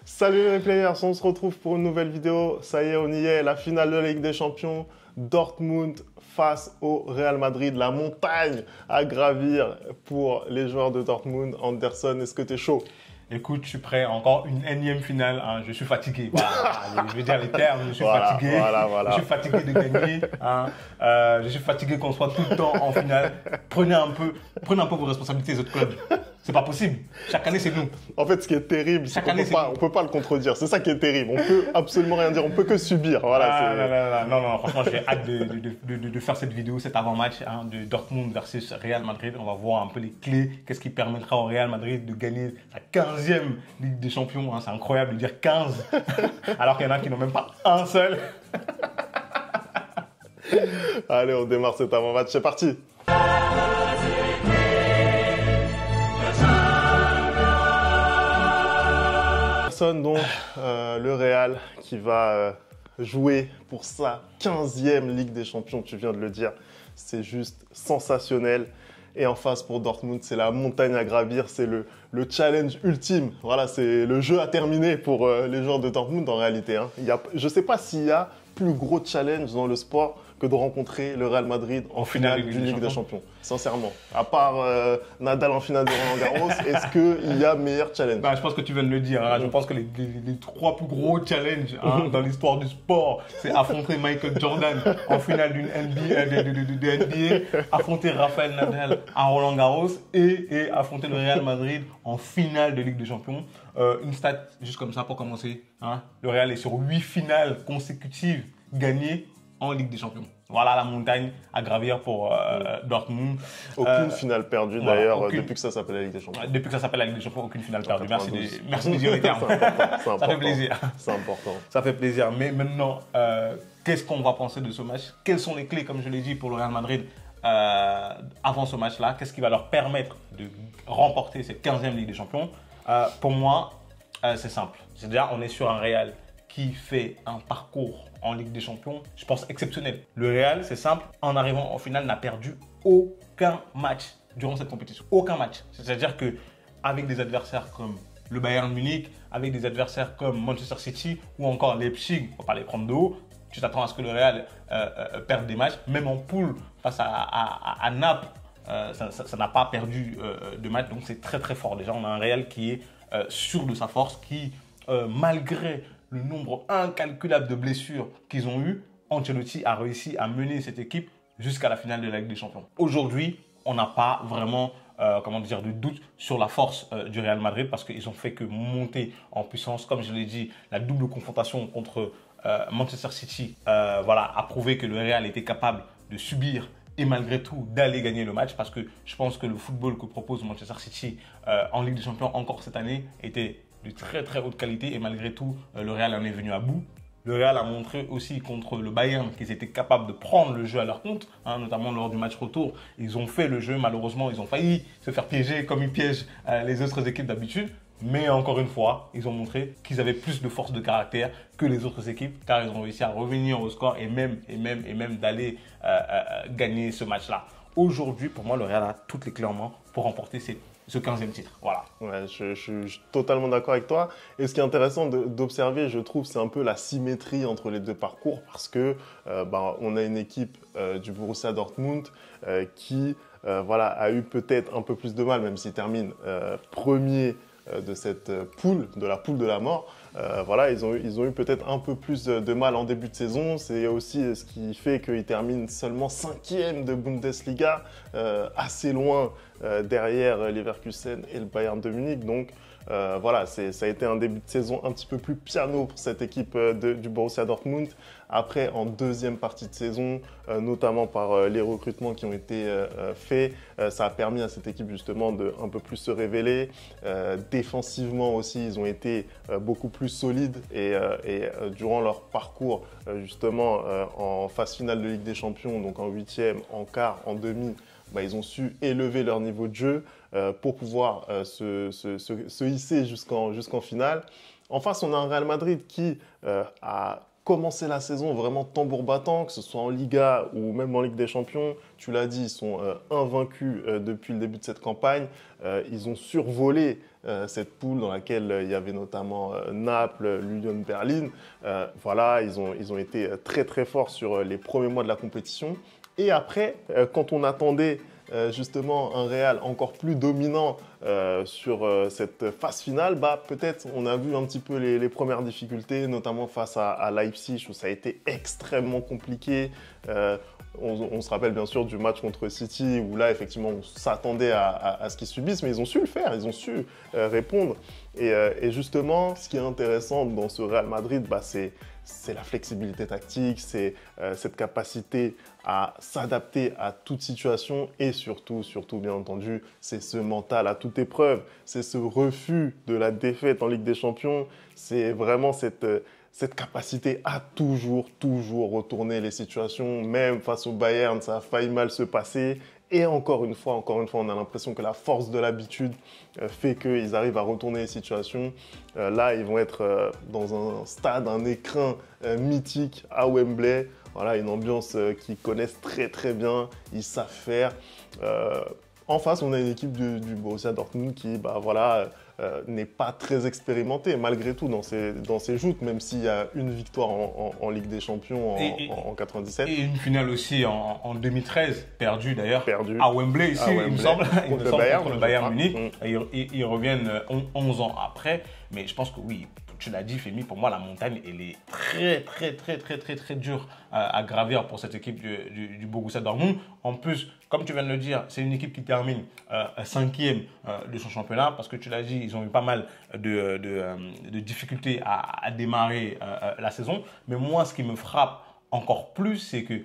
Salut les players, on se retrouve pour une nouvelle vidéo. Ça y est, on y est, la finale de la Ligue des Champions. Dortmund face au Real Madrid, la montagne à gravir pour les joueurs de Dortmund. Anderson, est-ce que tu es chaud? Écoute, je suis prêt. Encore une énième finale. Hein. Je suis fatigué. Voilà. Je veux dire les termes. Je suis fatigué. Voilà. Je suis fatigué de gagner. Hein. Je suis fatigué qu'on soit tout le temps en finale. Prenez un peu vos responsabilités, les autres clubs. C'est pas possible. Chaque année, c'est nous. En fait, ce qui est terrible, c'est qu'on ne peut pas le contredire. C'est ça qui est terrible. On peut absolument rien dire. On peut que subir. Voilà, non. Franchement, j'ai hâte de faire cette vidéo, cet avant-match hein, de Dortmund versus Real Madrid. On va voir un peu les clés. Qu'est-ce qui permettra au Real Madrid de gagner sa 15e Ligue des Champions. Hein. C'est incroyable de dire 15, alors qu'il y en a qui n'ont même pas un seul. Allez, on démarre cet avant-match. C'est parti. Donc le Real qui va jouer pour sa 15e Ligue des Champions, tu viens de le dire, c'est juste sensationnel. Et en face pour Dortmund, c'est la montagne à gravir, c'est le challenge ultime. Voilà, c'est le jeu à terminer pour les joueurs de Dortmund en réalité. Hein. Je ne sais pas s'il y a plus gros challenge dans le sport que de rencontrer le Real Madrid en finale d'une Ligue des Champions. Sincèrement. À part Nadal en finale de Roland-Garros, est-ce qu'il y a meilleur challenge? Je pense que tu viens de le dire. Hein. Je pense que les trois plus gros challenges hein, dans l'histoire du sport, c'est affronter Michael Jordan en finale d'une NBA, affronter Rafael Nadal à Roland-Garros et affronter le Real Madrid en finale de Ligue des Champions. Une stat juste comme ça pour commencer. Hein. Le Real est sur 8 finales consécutives gagnées en Ligue des Champions. Voilà la montagne à gravir pour Dortmund. Aucune finale perdue d'ailleurs depuis que ça s'appelle la Ligue des Champions. Depuis que ça s'appelle la Ligue des Champions, aucune finale perdue. Merci de dire les termes. Ça fait plaisir. C'est important. Ça fait plaisir. Mais maintenant, qu'est-ce qu'on va penser de ce match? Quelles sont les clés, comme je l'ai dit, pour le Real Madrid avant ce match-là? Qu'est-ce qui va leur permettre de remporter cette 15e Ligue des Champions? Pour moi, c'est simple. C'est-à-dire, on est sur un Real qui fait un parcours en Ligue des Champions, je pense, exceptionnel. Le Real, c'est simple, en arrivant en finale, n'a perdu aucun match durant cette compétition. Aucun match. C'est-à-dire qu'avec des adversaires comme le Bayern Munich, avec des adversaires comme Manchester City ou encore Leipzig, on va pas les prendre de haut, tu t'attends à ce que le Real perde des matchs. Même en poule, face à Naples, ça n'a pas perdu de match. Donc c'est très très fort. Déjà, on a un Real qui est sûr de sa force, qui, malgré le nombre incalculable de blessures qu'ils ont eues, Ancelotti a réussi à mener cette équipe jusqu'à la finale de la Ligue des Champions. Aujourd'hui, on n'a pas vraiment de doute sur la force du Real Madrid parce qu'ils ont fait que monter en puissance. Comme je l'ai dit, la double confrontation contre Manchester City a prouvé que le Real était capable de subir et malgré tout d'aller gagner le match parce que je pense que le football que propose Manchester City en Ligue des Champions encore cette année était de très très haute qualité et malgré tout le Real en est venu à bout. Le Real a montré aussi contre le Bayern qu'ils étaient capables de prendre le jeu à leur compte, hein, notamment lors du match retour. Ils ont fait le jeu, malheureusement, ils ont failli se faire piéger comme ils piègent les autres équipes d'habitude. Mais encore une fois, ils ont montré qu'ils avaient plus de force de caractère que les autres équipes car ils ont réussi à revenir au score et même d'aller gagner ce match-là. Aujourd'hui, pour moi, le Real a toutes les clés en main pour remporter ce 15e titre. Voilà. Ouais, je suis totalement d'accord avec toi. Et ce qui est intéressant d'observer, je trouve, c'est un peu la symétrie entre les deux parcours parce que on a une équipe du Borussia Dortmund qui a eu peut-être un peu plus de mal, même s'il termine premier de cette poule, de la poule de la mort. Ils ont eu peut-être un peu plus de mal en début de saison. C'est aussi ce qui fait qu'ils terminent seulement 5e de Bundesliga, assez loin derrière Leverkusen et le Bayern de Munich. Donc ça a été un début de saison un petit peu plus piano pour cette équipe du Borussia Dortmund. Après, en deuxième partie de saison, notamment par les recrutements qui ont été faits, ça a permis à cette équipe justement de un peu plus se révéler. Défensivement aussi, ils ont été beaucoup plus solides et durant leur parcours justement en phase finale de Ligue des Champions, donc en 8e, en quart, en demi, ils ont su élever leur niveau de jeu pour pouvoir se hisser jusqu'en finale. En face, on a un Real Madrid qui a commencé la saison vraiment tambour battant, que ce soit en Liga ou même en Ligue des Champions. Tu l'as dit, ils sont invaincus depuis le début de cette campagne. Ils ont survolé cette poule dans laquelle il y avait notamment Naples, l'Union Berlin. Voilà, ils ont été très très forts sur les premiers mois de la compétition. Et après, quand on attendait justement un Real encore plus dominant sur cette phase finale, peut-être on a vu un petit peu les premières difficultés, notamment face à Leipzig, où ça a été extrêmement compliqué. On se rappelle bien sûr du match contre City, où là, effectivement, on s'attendait à ce qu'ils subissent, mais ils ont su le faire, ils ont su répondre. Et justement, ce qui est intéressant dans ce Real Madrid, c'est la flexibilité tactique, c'est cette capacité à s'adapter à toute situation et surtout, bien entendu, c'est ce mental à toute épreuve, c'est ce refus de la défaite en Ligue des Champions, c'est vraiment cette capacité à toujours retourner les situations, même face au Bayern, ça a failli mal se passer. Et encore une fois, on a l'impression que la force de l'habitude fait qu'ils arrivent à retourner les situations. Là, ils vont être dans un stade, un écrin mythique à Wembley. Voilà, une ambiance qu'ils connaissent très très bien, ils savent faire. En face, on a une équipe du Borussia Dortmund qui, n'est pas très expérimentée malgré tout dans ses joutes, même s'il y a une victoire en Ligue des Champions en 97. Et une finale aussi en 2013, perdue d'ailleurs, à Wembley ici, il me semble, contre le Bayern Munich. Ils reviennent 11 ans après, mais je pense que oui, tu l'as dit, Femi, pour moi, la montagne, elle est très dure à gravir pour cette équipe du Borussia Dortmund. En plus, comme tu viens de le dire, c'est une équipe qui termine 5e de son championnat parce que tu l'as dit, ils ont eu pas mal de difficultés à démarrer la saison. Mais moi, ce qui me frappe encore plus, c'est que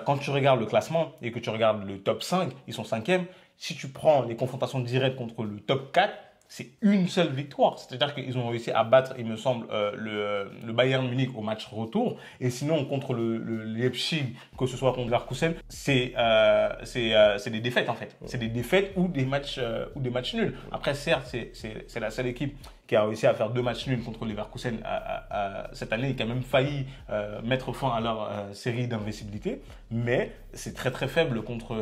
quand tu regardes le classement et que tu regardes le top 5, ils sont 5e. Si tu prends les confrontations directes contre le top 4, c'est une seule victoire. C'est-à-dire qu'ils ont réussi à battre, il me semble, le Bayern Munich au match retour. Et sinon, contre le Leipzig, que ce soit contre Leverkusen, c'est des défaites en fait. C'est des défaites ou des matchs nuls. Après, certes, c'est la seule équipe qui a réussi à faire 2 matchs nuls contre Leverkusen cette année et qui a même failli mettre fin à leur série d'invincibilité. Mais c'est très faible contre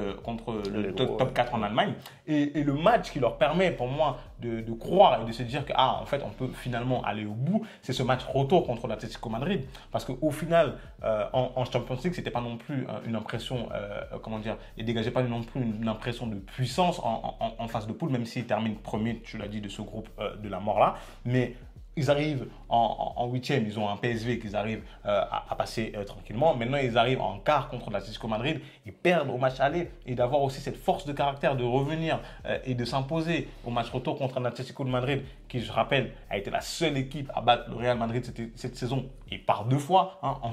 le top 4 en Allemagne. Et le match qui leur permet, pour moi, de croire et de se dire que en fait, on peut finalement aller au bout, c'est ce match retour contre l'Atlético Madrid. Parce qu'au final, en Champions League, c'était pas non plus une impression, il dégageait pas non plus une impression de puissance en phase de poule, même s'ils terminent premier, tu l'as dit, de ce groupe de la mort là. Mais ils arrivent en 8e, ils ont un PSV qu'ils arrivent à passer tranquillement. Maintenant, ils arrivent en quart contre l'Atlético Madrid. Ils perdent au match aller et d'avoir aussi cette force de caractère de revenir et de s'imposer au match retour contre un Atlético de Madrid qui, je rappelle, a été la seule équipe à battre le Real Madrid cette saison et par 2 fois en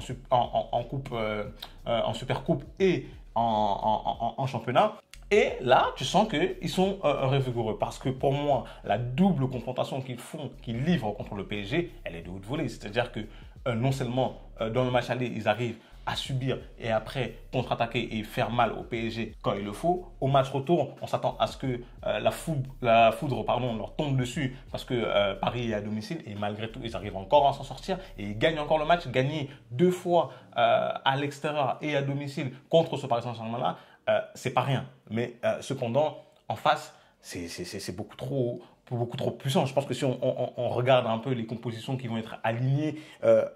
Super Coupe et en championnat. Et là, tu sens qu'ils sont revigoureux parce que pour moi, la double confrontation qu'ils livrent contre le PSG, elle est de haute volée. C'est-à-dire que non seulement dans le match aller, ils arrivent à subir et après contre-attaquer et faire mal au PSG quand il le faut. Au match retour, on s'attend à ce que la foudre leur tombe dessus parce que Paris est à domicile et malgré tout, ils arrivent encore à s'en sortir et ils gagnent encore le match. Gagner 2 fois à l'extérieur et à domicile contre ce Paris Saint-Germain-là, c'est pas rien. Mais cependant, en face, c'est beaucoup trop puissant. Je pense que si on regarde un peu les compositions qui vont être alignées,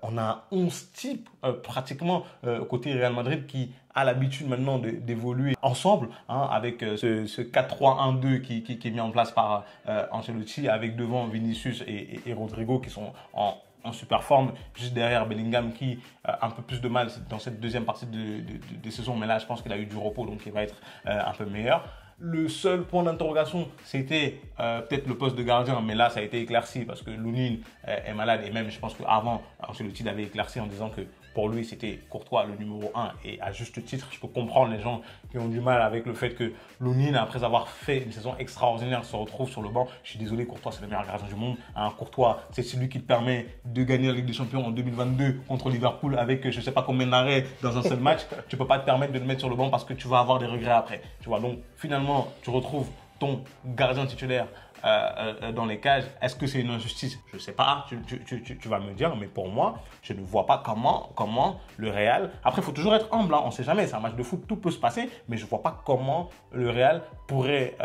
on a 11 types pratiquement côté Real Madrid qui a l'habitude maintenant d'évoluer ensemble avec ce 4-3-1-2 qui est mis en place par Ancelotti avec devant Vinicius et Rodrigo qui sont en super forme, juste derrière Bellingham qui a un peu plus de mal dans cette deuxième partie de saison, mais là je pense qu'il a eu du repos donc il va être un peu meilleur. Le seul point d'interrogation, c'était peut-être le poste de gardien, mais là ça a été éclairci parce que Lunin est malade et même je pense qu'avant Ancelotti l'avait éclairci en disant que pour lui c'était Courtois le numéro 1 et à juste titre, je peux comprendre les gens qui ont du mal avec le fait que Lunin, après avoir fait une saison extraordinaire, se retrouve sur le banc. Je suis désolé, Courtois c'est le meilleur gardien du monde. Courtois, c'est celui qui te permet de gagner la Ligue des Champions en 2022 contre Liverpool avec je ne sais pas combien d'arrêts dans un seul match. Tu ne peux pas te permettre de le mettre sur le banc parce que tu vas avoir des regrets après. Tu vois, donc finalement, tu retrouves ton gardien titulaire dans les cages. Est-ce que c'est une injustice? Je ne sais pas, tu vas me dire, mais pour moi, je ne vois pas comment le Real... Après, il faut toujours être humble, hein, on ne sait jamais, c'est un match de foot, tout peut se passer, mais je ne vois pas comment le Real pourrait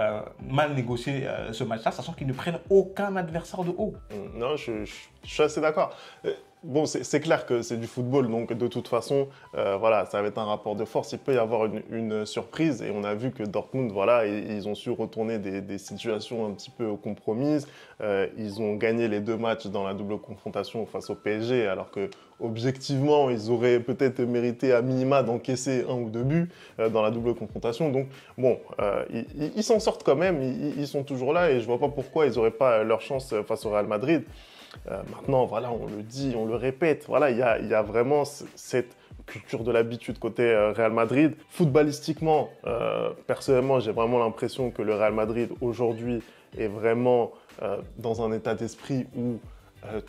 mal négocier ce match-là, sachant qu'ils ne prennent aucun adversaire de haut. Non, je suis assez d'accord. Bon, c'est clair que c'est du football, donc de toute façon, voilà, ça va être un rapport de force. Il peut y avoir une surprise, et on a vu que Dortmund, voilà, ils ont su retourner des situations un petit peu compromises. Ils ont gagné les 2 matchs dans la double confrontation face au PSG, alors que objectivement, ils auraient peut-être mérité à minima d'encaisser 1 ou 2 buts dans la double confrontation. Donc, bon, ils s'en sortent quand même, ils sont toujours là, et je ne vois pas pourquoi ils n'auraient pas leur chance face au Real Madrid. Maintenant, voilà, on le dit, on le répète, voilà, il y a vraiment cette culture de l'habitude côté Real Madrid. Footballistiquement, personnellement, j'ai vraiment l'impression que le Real Madrid aujourd'hui est vraiment dans un état d'esprit où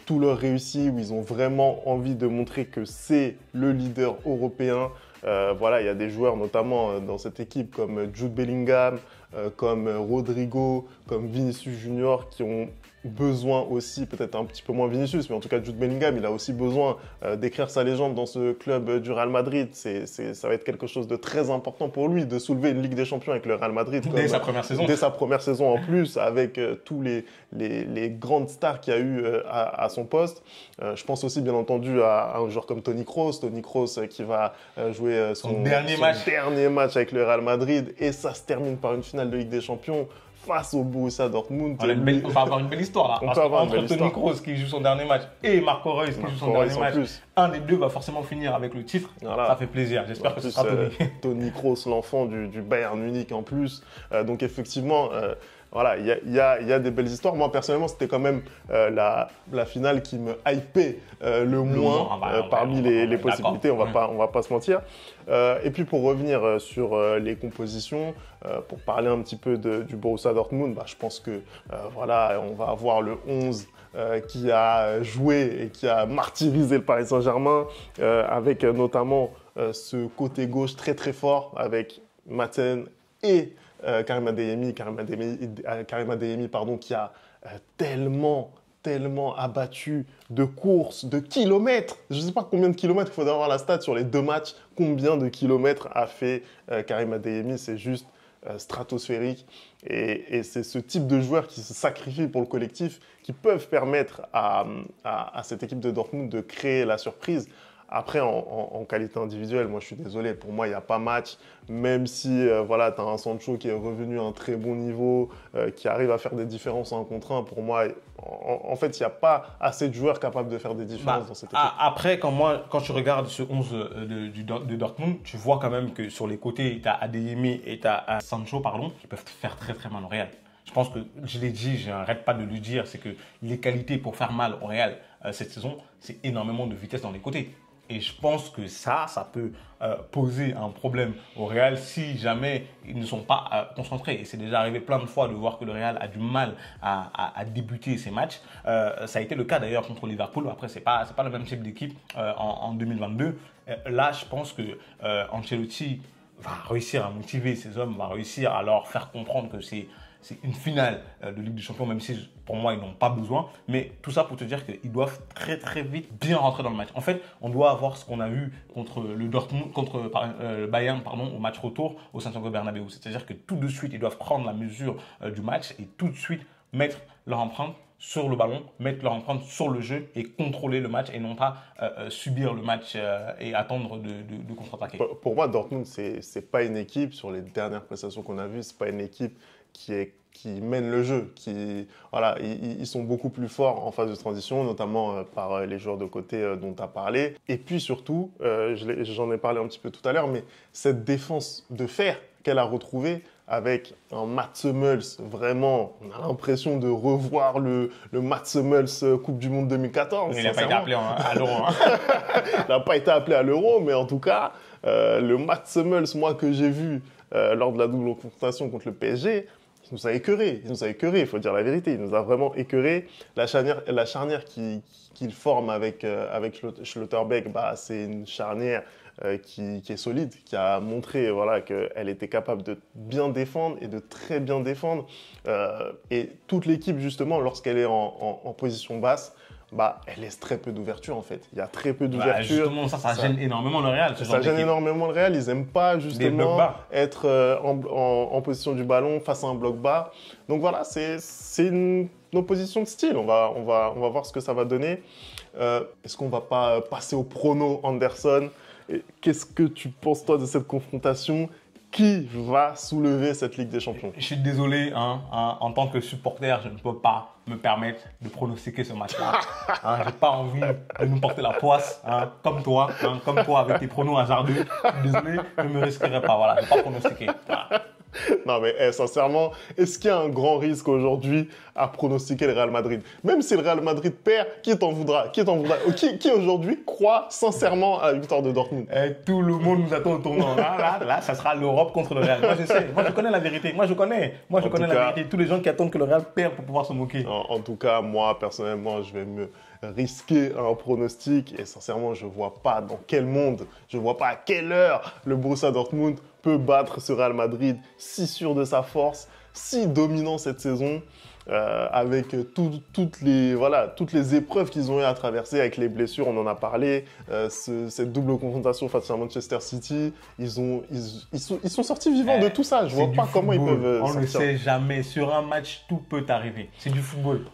tout leur réussit, où ils ont vraiment envie de montrer que c'est le leader européen. Voilà, il y a des joueurs notamment dans cette équipe comme Jude Bellingham, comme Rodrigo, comme Vinicius Junior qui ont besoin aussi, peut-être un petit peu moins Vinicius, mais en tout cas Jude Bellingham, il a aussi besoin d'écrire sa légende dans ce club du Real Madrid. Ça va être quelque chose de très important pour lui, de soulever une Ligue des Champions avec le Real Madrid. Dès sa première saison. Dès sa première saison en plus, avec tous les grandes stars qu'il y a eu à son poste. Je pense aussi bien entendu à un joueur comme Toni Kroos. Toni Kroos qui va jouer son dernier match avec le Real Madrid, et ça se termine par une finale de Ligue des Champions face au Borussia Dortmund. On va avoir une belle histoire là. Entre Toni Kroos qui joue son dernier match et Marco Reus qui joue son dernier match, un des deux va forcément finir avec le titre. Voilà. Ça fait plaisir. J'espère que ce sera Toni. Toni Kroos, l'enfant du Bayern Munich en plus. Donc effectivement, voilà, il y a des belles histoires. Moi, personnellement, c'était quand même la finale qui me hypait le moins parmi les possibilités. On va pas se mentir. Et puis, pour revenir sur les compositions, pour parler un petit peu du Borussia Dortmund, je pense que voilà, on va avoir le 11 qui a joué et qui a martyrisé le Paris Saint-Germain, avec notamment ce côté gauche très très fort avec Maten et Karim Adeyemi, qui a tellement abattu de courses, de kilomètres. Je ne sais pas combien de kilomètres, il faudrait avoir la stat sur les 2 matchs. Combien de kilomètres a fait Karim Adeyemi? C'est juste stratosphérique. Et c'est ce type de joueurs qui se sacrifient pour le collectif, qui peuvent permettre à cette équipe de Dortmund de créer la surprise. Après, en qualité individuelle, moi je suis désolé, pour moi il n'y a pas match, même si voilà, tu as un Sancho qui est revenu à un très bon niveau, qui arrive à faire des différences en 1 contre 1. Pour moi, en fait, il n'y a pas assez de joueurs capables de faire des différences dans cette équipe. Après, quand tu regardes ce 11 de Dortmund, tu vois quand même que sur les côtés, tu as Adeyemi et tu as Sancho, qui peuvent faire très très mal au Real. Je pense que, je l'ai dit, je n'arrête pas de le dire, c'est que les qualités pour faire mal au Real cette saison, c'est énormément de vitesse dans les côtés. Et je pense que ça peut poser un problème au Real si jamais ils ne sont pas concentrés. Et c'est déjà arrivé plein de fois de voir que le Real a du mal à débuter ses matchs. Ça a été le cas d'ailleurs contre Liverpool. Après, c'est pas le même type d'équipe en 2022. Là, je pense que Ancelotti va réussir à motiver ces hommes, va réussir à leur faire comprendre que c'est une finale de Ligue des Champions, même si pour moi ils n'ont pas besoin. Mais tout ça pour te dire qu'ils doivent très très vite bien rentrer dans le match. En fait, on doit avoir ce qu'on a vu contre le Bayern au match retour au Santiago Bernabéu. C'est-à-dire que tout de suite ils doivent prendre la mesure du match et tout de suite mettre leur empreinte sur le ballon, mettre leur empreinte sur le jeu et contrôler le match et non pas subir le match et attendre de contre-attaquer. Pour moi, Dortmund, c'est pas une équipe, sur les dernières prestations qu'on a vues, c'est pas une équipe qui mène le jeu. Voilà, ils sont beaucoup plus forts en phase de transition, notamment par les joueurs de côté dont tu as parlé. Et puis surtout, j'en ai parlé un petit peu tout à l'heure, mais cette défense de fer qu'elle a retrouvée avec un Mats Hummels, vraiment, on a l'impression de revoir le Mats Hummels Coupe du Monde 2014. Il n'a pas été appelé à l'Euro. Il n'a pas été appelé à l'Euro, mais en tout cas, le Mats Hummels, moi, que j'ai vu lors de la double confrontation contre le PSG, nous a écœurés. Il nous a écœurés, il faut dire la vérité. Il nous a vraiment écœurés. La charnière qu'il forme avec Schlotterbeck, bah, c'est une charnière qui est solide, qui a montré voilà, qu'elle était capable de bien défendre et de très bien défendre. Et toute l'équipe, justement, lorsqu'elle est en position basse, bah, elle laisse très peu d'ouverture en fait. Il y a très peu d'ouverture. Bah, justement, ça gêne énormément le Real. Ça gêne énormément le Real. Ils n'aiment pas justement être en position du ballon face à un bloc bas. Donc voilà, c'est une opposition de style. On va voir ce que ça va donner. Est-ce qu'on ne va pas passer au prono Anderson? Qu'est-ce que tu penses toi de cette confrontation? Qui va soulever cette Ligue des Champions? Je suis désolé, en tant que supporter, je ne peux pas me permettre de pronostiquer ce match-là. Je n'ai pas envie de nous porter la poisse, comme toi avec tes pronos hasardeux. Désolé, je ne me risquerai pas. Voilà, je ne vais pas pronostiquer. Voilà. Non mais sincèrement, est-ce qu'il y a un grand risque aujourd'hui à pronostiquer le Real Madrid? Même si le Real Madrid perd, qui t'en voudra? Qui aujourd'hui croit sincèrement à la victoire de Dortmund? Tout le monde nous attend au tournant. Là, ça sera l'Europe contre le Real. Moi je sais, moi je connais la vérité. Moi je connais la vérité. Tous les gens qui attendent que le Real perde pour pouvoir se moquer. En tout cas, moi personnellement, je vais me risquer un pronostic et sincèrement, je vois pas dans quel monde, je vois pas à quelle heure le Borussia Dortmund peut battre ce Real Madrid si sûr de sa force, si dominant cette saison, avec toutes les épreuves qu'ils ont eu à traverser, avec les blessures, on en a parlé, cette double confrontation face à Manchester City, ils sont sortis vivants de tout ça. Je vois pas comment ils peuvent sortir. On ne sortir. sait jamais. Sur un match, tout peut arriver. C'est du football.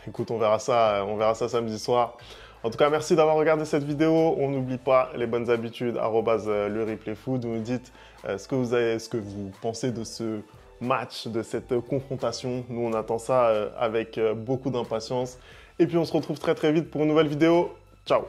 Écoute, on verra ça samedi soir. En tout cas, merci d'avoir regardé cette vidéo. On n'oublie pas les bonnes habitudes, @lereplayfoot. Vous nous dites ce que vous pensez de ce match, de cette confrontation. Nous, on attend ça avec beaucoup d'impatience. Et puis, on se retrouve très très vite pour une nouvelle vidéo. Ciao.